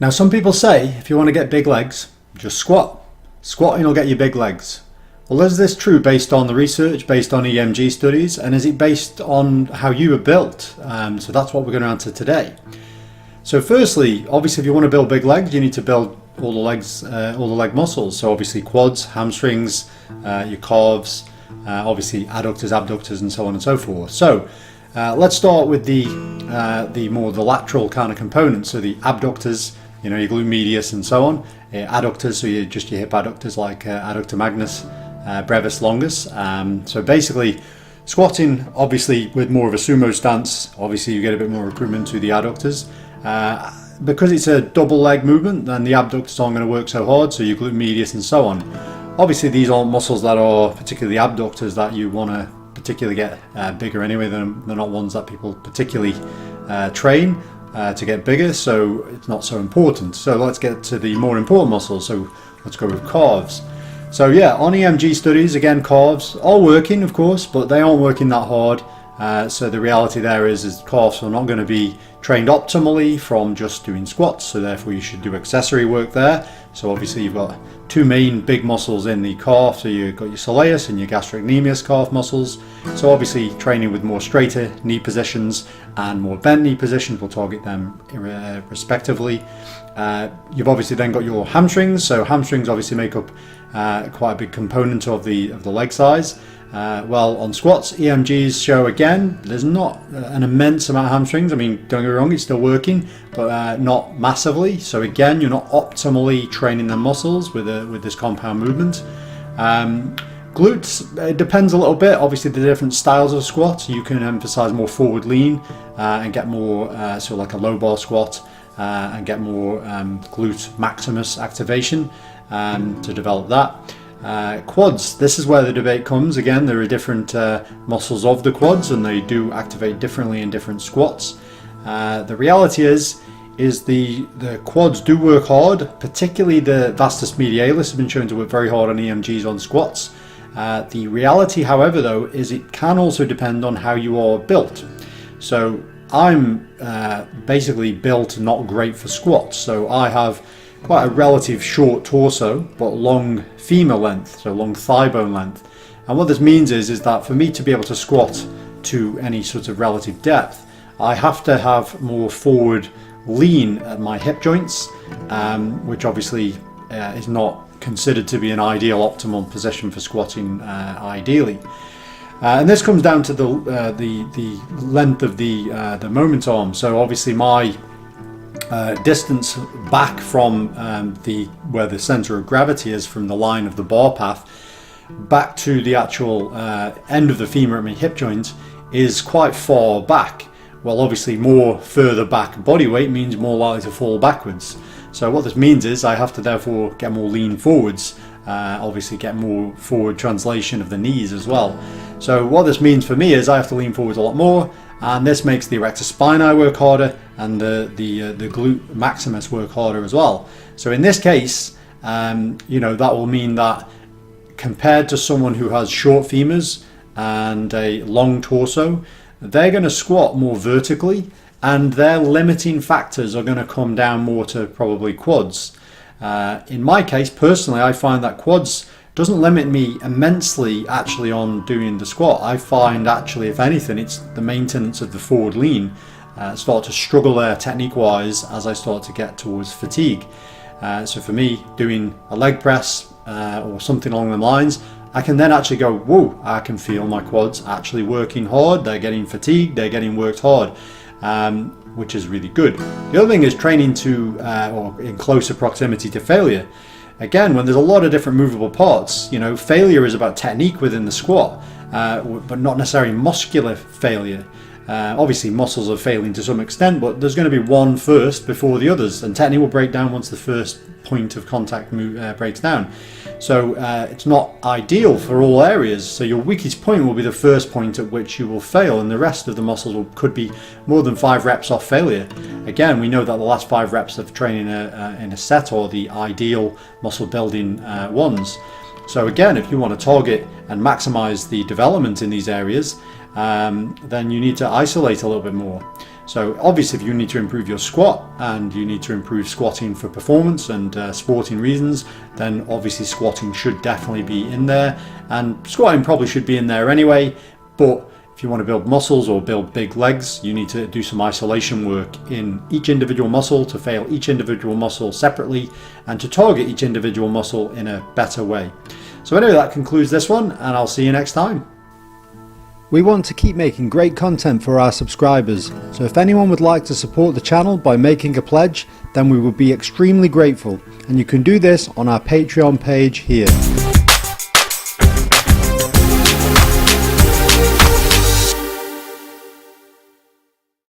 Now, some people say if you want to get big legs, just squat. Squatting will get you big legs. Well, is this true based on the research, based on EMG studies, and is it based on how you were built? So that's what we're going to answer today. So firstly, obviously, if you want to build big legs, you need to build all the legs, all the leg muscles. So obviously quads, hamstrings, your calves, obviously adductors, abductors, and so on and so forth. So let's start with the lateral kind of components. So the abductors, you know, your glute medius and so on. Adductors, so you're just your hip adductors like adductor magnus, brevis longus. So basically, squatting, obviously with more of a sumo stance, obviously you get a bit more recruitment to the adductors. Because it's a double leg movement, then the abductors aren't going to work so hard, so your glute medius and so on. Obviously these aren't muscles that are particularly abductors that you want to particularly get bigger anyway. They're not ones that people particularly train to get bigger, so it's not so important. So let's get to the more important muscles. So let's go with calves. So yeah, on EMG studies, again, calves are working, of course, but they aren't working that hard. So the reality there is calves are not going to be trained optimally from just doing squats, so therefore you should do accessory work there. So obviously you've got two main big muscles in the calf, so you've got your soleus and your gastrocnemius calf muscles. So obviously training with more straighter knee positions and more bent knee positions will target them respectively. You've obviously then got your hamstrings, so hamstrings obviously make up quite a big component of the leg size. Well, on squats, EMGs show again there's not an immense amount of hamstrings. I mean, don't get me wrong, it's still working, but not massively. So again, you're not optimally training the muscles with this compound movement. Glutes, it depends a little bit. Obviously, the different styles of squats, you can emphasize more forward lean and get more so like a low bar squat and get more glute maximus activation to develop that. Quads, this is where the debate comes. Again, there are different muscles of the quads and they do activate differently in different squats. The reality is the quads do work hard, particularly the vastus medialis has been shown to work very hard on EMGs on squats. The reality, however, though, is it can also depend on how you are built. So I'm basically built not great for squats, so I have quite a relative short torso but long femur length, so long thigh bone length. And what this means is that for me to be able to squat to any sort of relative depth, I have to have more forward lean at my hip joints, which obviously is not considered to be an ideal optimal position for squatting ideally. And this comes down to the length of the moment arm. So obviously my distance back from where the center of gravity is from the line of the bar path back to the actual end of the femur at my hip joint is quite far back. Well, obviously more further back body weight means more likely to fall backwards. So what this means is I have to therefore get more lean forwards, obviously get more forward translation of the knees as well. So what this means for me is I have to lean forwards a lot more, and this makes the erector spinae work harder and the glute maximus work harder as well. So in this case, you know, that will mean that compared to someone who has short femurs and a long torso, they're going to squat more vertically, and their limiting factors are going to come down more to probably quads. In my case, personally, I find that quads doesn't limit me immensely actually on doing the squat. I find actually, if anything, it's the maintenance of the forward lean start to struggle there technique wise as I start to get towards fatigue. So for me, doing a leg press or something along the lines, I can then actually go, whoa, I can feel my quads actually working hard, they're getting fatigued, they're getting worked hard, which is really good. The other thing is training to or in closer proximity to failure. Again, when there's a lot of different movable parts, you know, failure is about technique within the squat, but not necessarily muscular failure. Obviously muscles are failing to some extent, but there's going to be one first before the others, and technique will break down once the first point of contact breaks down. So it's not ideal for all areas, so your weakest point will be the first point at which you will fail, and the rest of the muscles could be more than 5 reps off failure. Again, we know that the last 5 reps of training in a set are the ideal muscle building ones. So again, if you want to target and maximize the development in these areas, then you need to isolate a little bit more. So obviously if you need to improve your squat and you need to improve squatting for performance and sporting reasons, then obviously squatting should definitely be in there, and squatting probably should be in there anyway. But if you want to build muscles or build big legs, you need to do some isolation work in each individual muscle to fail each individual muscle separately and to target each individual muscle in a better way. So anyway, that concludes this one, and I'll see you next time. We want to keep making great content for our subscribers, so if anyone would like to support the channel by making a pledge, then we would be extremely grateful, and you can do this on our Patreon page here.